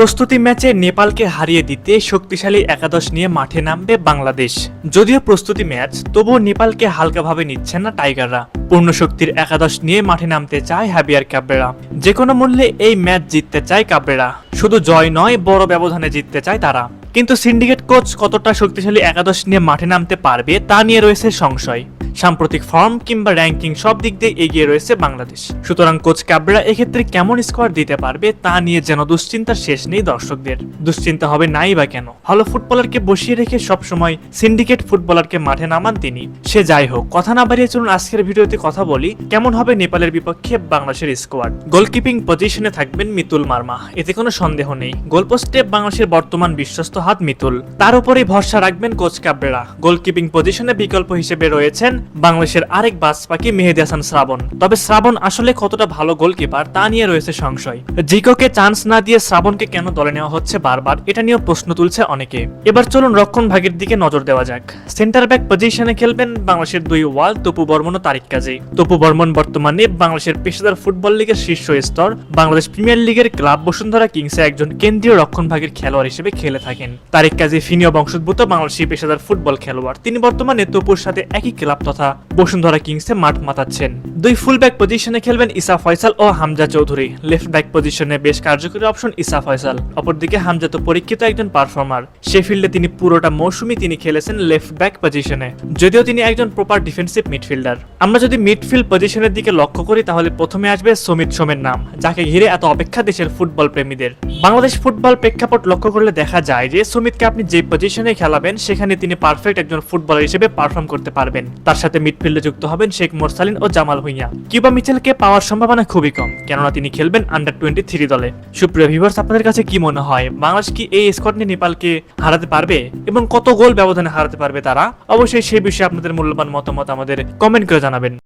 প্রস্তুতি ম্যাচে নেপালকে হারিয়ে দিতে শক্তিশালী একাদশ নিয়ে মাঠে নামবে বাংলাদেশ। যদিও প্রস্তুতি ম্যাচ, তবুও নেপালকে হালকাভাবে নিচ্ছেন না টাইগাররা। পূর্ণ শক্তির একাদশ নিয়ে মাঠে নামতে চায় হাবিয়ার ক্যাবরেরা। যে কোনো মূল্যে এই ম্যাচ জিততে চায় ক্যাবরেরা। শুধু জয় নয়, বড় ব্যবধানে জিততে চায় তারা। কিন্তু সিন্ডিকেট কোচ কতটা শক্তিশালী একাদশ নিয়ে মাঠে নামতে পারবে তা নিয়ে রয়েছে সংশয়। সাম্প্রতিক ফর্ম কিংবা র্যাঙ্কিং সব দিক দিয়ে এগিয়ে রয়েছে বাংলাদেশ। সুতরাং কোচ ক্যাবরেরা এক্ষেত্রে কেমন স্কোয়াড দিতে পারবে তা নিয়ে যেন দুশ্চিন্তার শেষ নেই দর্শকদের। দুশ্চিন্তা হবে নাই বা কেন, ভালো ফুটবলারকে বসিয়ে রেখে সবসময় সিন্ডিকেট ফুটবলারকে মাঠে নামান তিনি। সে যাই হোক, কথা না বাড়িয়ে চলুন আজকের ভিডিওতে কথা বলি কেমন হবে নেপালের বিপক্ষে বাংলাদেশের স্কোয়াড। গোলকিপিং পজিশনে থাকবেন মিতুল মার্মা, এতে কোনো সন্দেহ নেই। গোলপোস্টে বাংলাদেশের বর্তমান বিশ্বস্ত হাত মিতুল, তার উপরেই ভরসা রাখবেন কোচ ক্যাবরেরা। গোলকিপিং পজিশনে বিকল্প হিসেবে রয়েছেন বাংলাদেশের আরেক বাজ পাখি মেহেদী হাসান শ্রাবণ। তবে শ্রাবণ আসলে কতটা ভালো গোলকিপার তা নিয়ে রয়েছে সংশয়। জিকোকে চান্স না দিয়ে শ্রাবণকে কেন দলে নেওয়া হচ্ছে বারবার, এটা নিয়েও প্রশ্ন তুলছে অনেকে। এবার চলুন রক্ষণ ভাগের দিকে নজর দেওয়া যাক। সেন্টার ব্যাক পজিশনে খেলবেন বাংলাদেশের দুই ওয়াল তপু বর্মন ও তারিক কাজী। তপু বর্মন বর্তমানে বাংলাদেশের পেশাদার ফুটবল লিগের শীর্ষ স্তর বাংলাদেশ প্রিমিয়ার লিগের ক্লাব বসুন্ধরা কিংসে একজন কেন্দ্রীয় রক্ষণ ভাগের খেলোয়াড় হিসেবে খেলে থাকেন। তারিক কাজী ফিনীয় বংশোদ্ভূত বাংলাদেশি পেশাদার ফুটবল খেলোয়াড়। তিনি বর্তমানে তপুর সাথে একই ক্লাব তথা বসুন্ধরা কিংসে মাঠ মাতাচ্ছেন। দুই ফুল ব্যাক পজিশনে খেলবেন ইসা ফয়সাল ও হামজা চৌধুরী। লেফট ব্যাক পজিশনে বেশ কার্যকরী অপশন ইসা ফয়সাল। অপরদিকে হামজা তো পরীক্ষিত একজন পারফর্মার। শেফিল্ডে তিনি পুরোটা মৌসুমই তিনি খেলেছেন লেফট ব্যাক পজিশনে, যদিও তিনি একজন প্রপার ডিফেন্সিভ মিডফিল্ডার। আমরা যদি মিডফিল্ড পজিশনের দিকে লক্ষ্য করি তাহলে প্রথমে আসবে সমিত সোমের নাম, যাকে ঘিরে এত অপেক্ষা দেশের ফুটবল প্রেমীদের। বাংলাদেশ ফুটবল প্রেক্ষাপট লক্ষ্য করলে দেখা যায় যে সমিতকে আপনি যে পজিশনে খেলাবেন সেখানে তিনি পারফেক্ট একজন ফুটবলার হিসেবে পারফর্ম করতে পারবেন। তার সাথে মিডফিল্ডে যুক্ত হবেন শেখ মোরসালিন ও জামাল ভুঁইয়া। কিউবা মিচেলকে পাওয়ার সম্ভাবনা খুবই কম, কেননা তিনি খেলবেন আন্ডার 23 দলে। সুপ্রিয় ভিউয়ার্স, আপনাদের কাছে কি মনে হয় বাংলাদেশ কি এই স্কোয়াড নিয়ে নেপালকে হারাতে পারবে এবং কত গোল ব্যবধানে হারাতে পারবে তারা? অবশ্যই সেই বিষয়ে আপনাদের মূল্যবান মতামত আমাদের কমেন্ট করে জানাবেন।